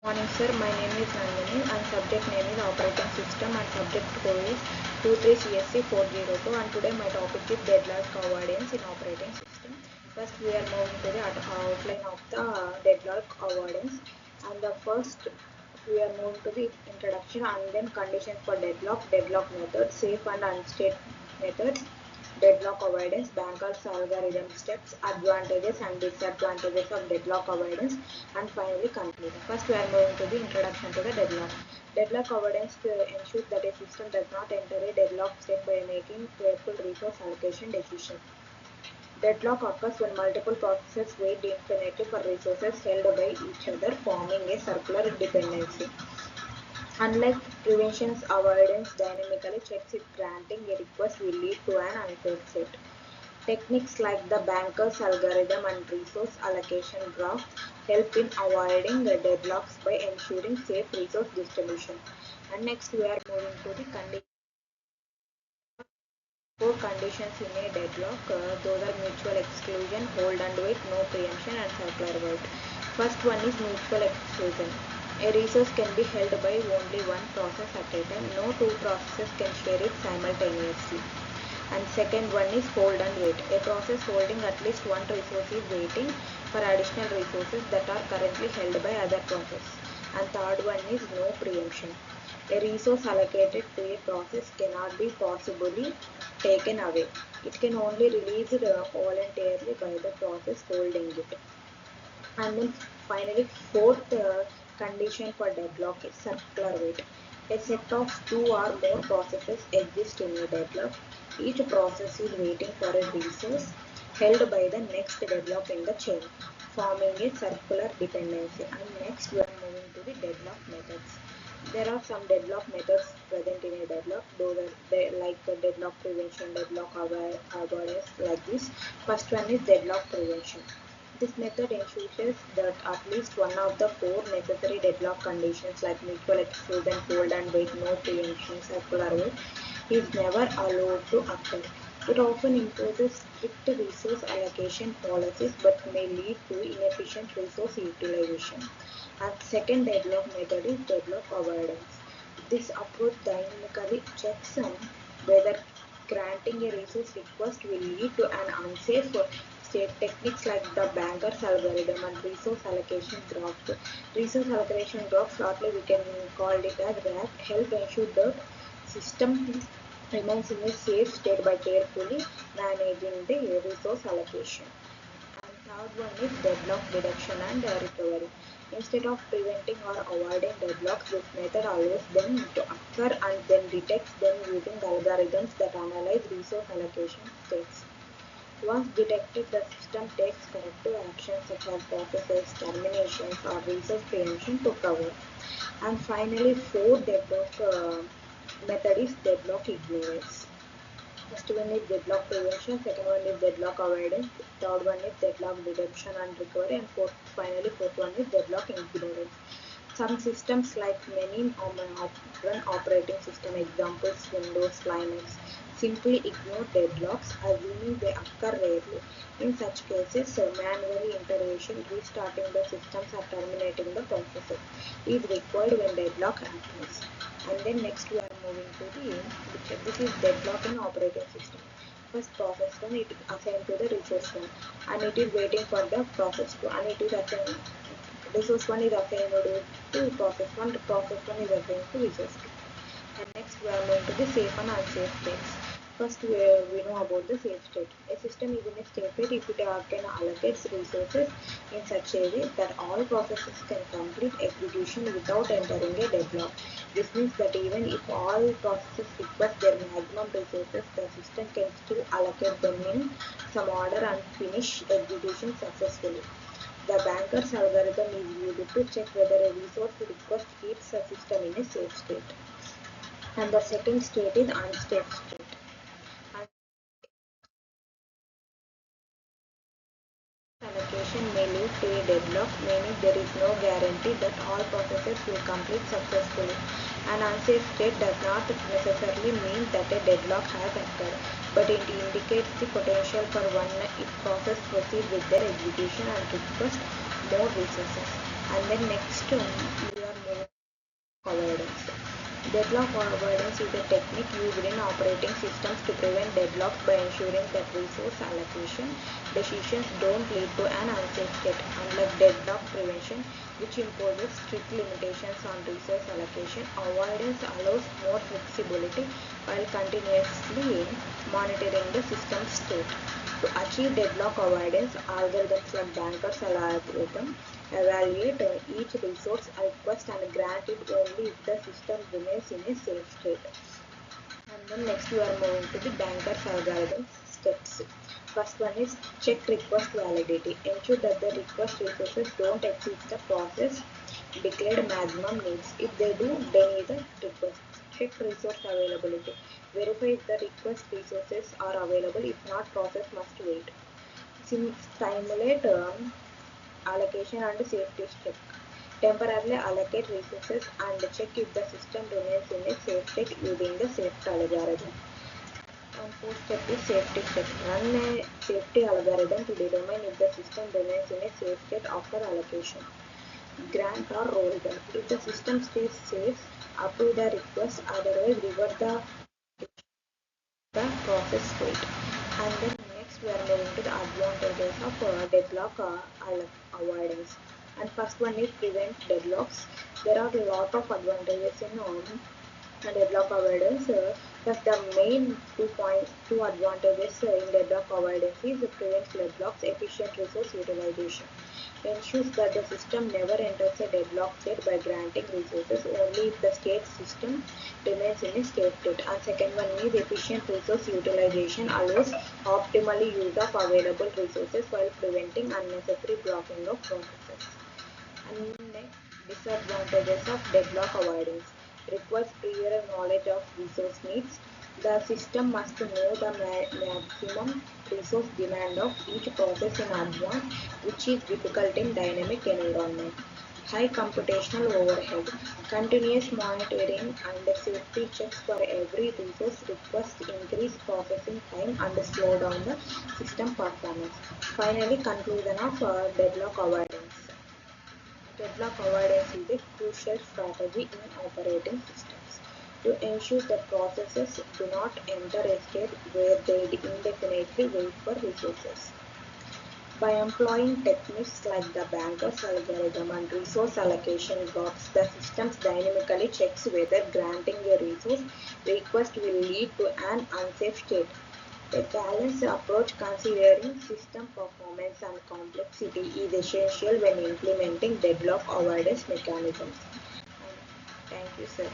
Morning sir, my name is Nandini and subject name is operating system and subject code is 23CSC402 and today my topic is deadlock avoidance in operating system. First we are moving to the outline of the deadlock avoidance and the first we are moving to the introduction and then conditions for deadlock method, safe and unsafe methods, deadlock avoidance, Banker's algorithm steps, advantages and disadvantages of deadlock avoidance, and finally conclusion. First, we are moving to the introduction to the deadlock. Deadlock avoidance ensures that a system does not enter a deadlock state by making careful resource allocation decisions. Deadlock occurs when multiple processes wait infinitely for resources held by each other, forming a circular dependency. Unlike prevention's avoidance dynamically checks if granting a request will lead to an unsafe state. Techniques like the Banker's algorithm and resource allocation graph help in avoiding the deadlocks by ensuring safe resource distribution. And next we are moving to the condition. Four conditions in a deadlock, those are mutual exclusion, hold and wait, no preemption and circular void. First one is mutual exclusion. A resource can be held by only one process at a time. No two processes can share it simultaneously. And second one is hold and wait. A process holding at least one resource is waiting for additional resources that are currently held by other process. And third one is no preemption. A resource allocated to a process cannot be possibly taken away. It can only be released voluntarily by the process holding it. And then finally, fourth condition for deadlock is circular wait. A set of two or more processes exist in a deadlock. Each process is waiting for a resource held by the next deadlock in the chain, forming a circular dependency. And next, we are moving to the deadlock methods. There are some deadlock methods present in a deadlock. Those are like deadlock prevention, deadlock avoidance, like this. First one is deadlock prevention. This method ensures that at least one of the four necessary deadlock conditions like mutual exclusion, hold and wait, no preemption, circular wait is never allowed to occur. It often imposes strict resource allocation policies but may lead to inefficient resource utilization. And second deadlock method is deadlock avoidance. This approach dynamically checks whether granting a resource request will lead to an unsafe state. Techniques like the Banker's algorithm and resource allocation graph. Resource allocation graph, shortly we can call it as RAG, help ensure that system remains in a safe state by carefully managing the resource allocation. And third one is deadlock detection and recovery. Instead of preventing or avoiding deadlocks, this method allows them to occur and then detects them using algorithms that analyze resource allocation states. Once detected, the system takes corrective action such as processes, terminations, or resource preemption to cover. And finally, fourth deadlock method is deadlock ignorance. First one is deadlock prevention, second one is deadlock avoidance, third one is deadlock detection and recovery, and fourth one is deadlock ignorance. Some systems like many modern operating system examples Windows, Linux simply ignore deadlocks assuming they occur rarely. In such cases, manual intervention, restarting the systems or terminating the processes is required when deadlock happens. And then next we are moving to the picture. This is deadlock in operating system. First process 1, it is assigned to the resource 1 and it is waiting for the process 2 and it is assigned resource 1 is assigned to process 1, process 1 is assigned to resource 2. And next we are moving to the safe and unsafe states. First we know about the safe state. A system is in a safe state if it can allocate resources in such a way that all processes can complete execution without entering a deadlock. This means that even if all processes request their maximum resources, the system can still allocate them in some order and finish execution successfully. The Banker's algorithm is used to check whether a resource request keeps a system in a safe state. And the second state is unsafe state. Allocation may lead to a deadlock, meaning there is no guarantee that all processes will complete successfully. An unsafe state does not necessarily mean that a deadlock has occurred, but it indicates the potential for one if process proceed with their execution and request more resources. And then next we are moving to avoidance. Deadlock avoidance is a technique used in operating systems to prevent deadlocks by ensuring that resource allocation decisions don't lead to an unsafe state. Unlike deadlock prevention, which imposes strict limitations on resource allocation, avoidance allows more flexibility while continuously monitoring the system state. To achieve deadlock avoidance, algorithms like Banker's algorithm evaluate each resource request and grant it only if the system remains in a safe state. And then next we are moving to the Banker's algorithm steps. First one is check request validity. Ensure that the request resources don't exceed the process declared maximum needs. If they do, deny the request. Check resource availability. Verify if the request resources are available. If not, process must wait. Simulate allocation and safety check. Temporarily allocate resources and check if the system remains in a safe state using the safety algorithm. Fourth step is safety check. Run a safety algorithm to determine if the system remains in a safe state after allocation. Grant or roll back. If the system stays safe, approve the request, otherwise revert the process state. And then next we are moving to the advantages of deadlock avoidance. And first one is prevent deadlocks. There are a lot of advantages in deadlock avoidance. Thus the main two advantages in deadlock avoidance is prevents deadlocks, efficient resource utilization. Ensures that the system never enters a deadlock state by granting resources only if the state system remains in a safe state. And second one is efficient resource utilization, allows optimally use of available resources while preventing unnecessary blocking of processes. And next, disadvantages of deadlock avoidance. Requires prior knowledge of resource needs. The system must know the maximum resource demand of each process in advance, which is difficult in dynamic environment. High computational overhead. Continuous monitoring and safety checks for every resource request increase processing time and slow down the system performance. Finally, conclusion of deadlock avoidance. Deadlock avoidance is a crucial strategy in operating systems to ensure that processes do not enter a state where they indefinitely wait for resources. By employing techniques like the Banker's algorithm and resource allocation blocks, the system dynamically checks whether granting a resource request will lead to an unsafe state. A balanced approach considering system performance and complexity is essential when implementing deadlock avoidance mechanisms. Thank you, sir.